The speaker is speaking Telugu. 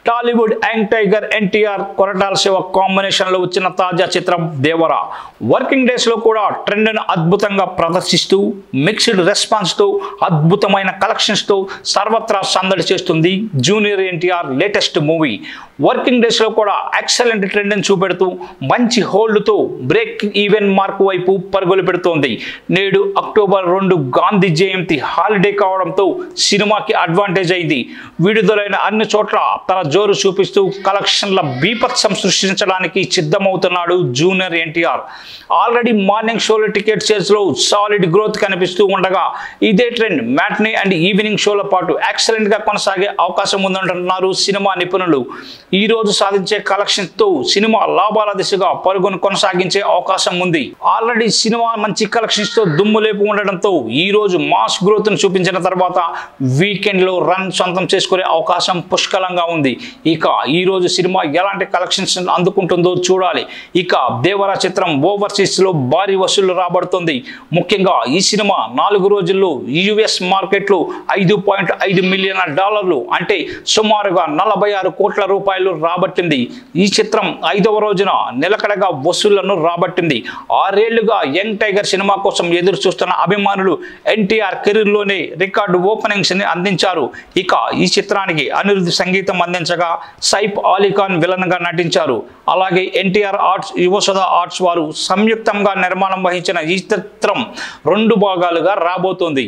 Tollywood young tiger NTR Koratala Shiva combination లో వచ్చిన తాజా చిత్రం దేవరా వర్కింగ్ డేస్ లో కూడా ట్రెండ్ ను అద్భుతంగా ప్రదర్శిస్తూ మిక్స్డ్ రెస్పాన్స్ తో అద్భుతమైన కలెక్షన్స్ తో సర్వత్రా సందడి చేస్తుంది junior NTR latest movie working days లో కూడా ఎక్సలెంట్ ట్రెండ్ ని చూపెడుతూ మంచి హోల్డ్ తో బ్రేక్ ఈవెన్ మార్క్ వైపు పరుగులు పెడుతోంది నేడు అక్టోబర్ 2 గాంధీ జయంతి హాలిడే కావడంతో సినిమాకి అడ్వాంటేజ్ అయింది విడుదలైన అన్ని చోట్ల తన జోరు చూపిస్తూ కలెక్షన్ల బీభత్సం సృష్టించడానికి సిద్ధమవుతున్నాడు జూనియర్ ఎన్టీఆర్ ఆల్రెడీ మార్నింగ్ షోల టికెట్ సేల్స్ లో సాలిడ్ గ్రోత్ కనిపిస్తూ ఉండగా ఇదే ట్రెండ్ మ్యాట్నీ అండ్ ఈవినింగ్ షోల పాటు ఎక్సలెంట్ గా కొనసాగే అవకాశం ఉందంటున్నారు సినిమా నిపుణులు ఈ రోజు సాధించే కలెక్షన్స్ తో సినిమా లాభాల దిశగా పరుగును కొనసాగించే అవకాశం ఉంది ఆల్రెడీ సినిమా మంచి కలెక్షన్స్ తో దుమ్ము లేపు ఉండడంతో ఈ రోజు మాస్ గ్రోత్ ను చూపించిన తర్వాత వీకెండ్ లో రన్ సొంతం చేసుకునే అవకాశం పుష్కలంగా ఉంది ఇక ఈ రోజు సినిమా ఎలాంటి కలెక్షన్స్ అందుకుంటుందో చూడాలి ఇక దేవరా చిత్రం ఓవర్సీస్ లో భారీ వసూళ్లు రాబడుతుంది ముఖ్యంగా ఈ సినిమా 4 రోజుల్లో యుఎస్ మార్కెట్ లో $5.5 మిలియన్ అంటే సుమారుగా 46 కోట్ల రూపాయలు రాబట్టింది ఈ చిత్రం 5వ రోజున నిలకడగా వసూళ్లను రాబట్టింది 6 ఏళ్లుగా యంగ్ టైగర్ సినిమా కోసం ఎదురు చూస్తున్న అభిమానులు ఎన్టీఆర్ కెరీర్ లోనే రికార్డు ఓపెనింగ్స్ ని అందించారు ఇక ఈ చిత్రానికి అనిరుద్ధ్ సంగీతం అందించగా సైఫ్ అలీ ఖాన్ విలన్ గా నటించారు అలాగే ఎన్టీఆర్ ఆర్ట్స్ యువసుధ ఆర్ట్స్ వారు సంయుక్తంగా నిర్మాణం వహించిన ఈ చిత్రం 2 భాగాలుగా రాబోతోంది